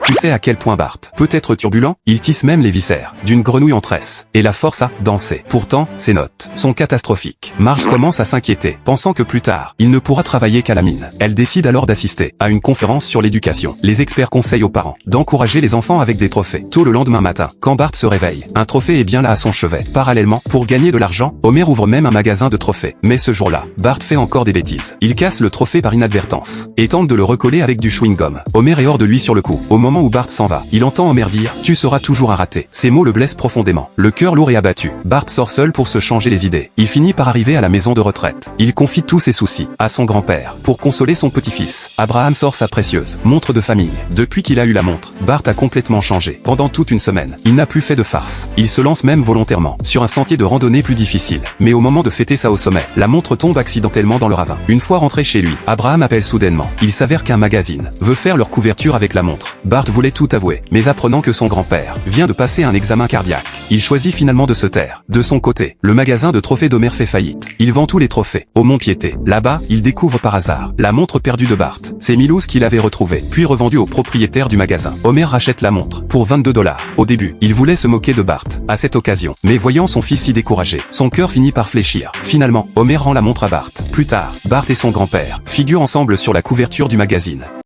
Tu sais à quel point Bart peut être turbulent? Il tisse même les viscères d'une grenouille en tresse et la force à danser. Pourtant, ses notes sont catastrophiques. Marge commence à s'inquiéter, pensant que plus tard, il ne pourra travailler qu'à la mine. Elle décide alors d'assister à une conférence sur l'éducation. Les experts conseillent aux parents d'encourager les enfants avec des trophées. Tôt le lendemain matin, quand Bart se réveille, un trophée est bien là à son chevet. Parallèlement, pour gagner de l'argent, Homer ouvre même un magasin de trophées. Mais ce jour-là, Bart fait encore des bêtises. Il casse le trophée par inadvertance et tente de le recoller avec du chewing-gum. Homer est hors de lui sur le coup. Au moment où Bart s'en va, il entend Homer dire « Tu seras toujours un raté ». Ces mots le blessent profondément. Le cœur lourd et abattu, Bart sort seul pour se changer les idées. Il finit par arriver à la maison de retraite. Il confie tous ses soucis à son grand-père. Pour consoler son petit-fils, Abraham sort sa précieuse montre de famille. Depuis qu'il a eu la montre, Bart a complètement changé. Pendant toute une semaine, il n'a plus fait de farce. Il se lance même volontairement sur un sentier de randonnée plus difficile. Mais au moment de fêter ça au sommet, la montre tombe accidentellement dans le ravin. Une fois rentré chez lui, Abraham appelle soudainement. Il s'avère qu'un magazine veut faire leur couverture avec la montre. Bart voulait tout avouer, mais apprenant que son grand-père vient de passer un examen cardiaque, il choisit finalement de se taire. De son côté, le magasin de trophées d'Homer fait faillite. Il vend tous les trophées au Mont-Piété. Là-bas, il découvre par hasard la montre perdue de Bart. C'est Milouz qui l'avait retrouvée, puis revendue au propriétaire du magasin. Homer rachète la montre pour 22 $. Au début, il voulait se moquer de Bart à cette occasion, mais voyant son fils si découragé, son cœur finit par fléchir. Finalement, Homer rend la montre à Bart. Plus tard, Bart et son grand-père figurent ensemble sur la couverture du magazine.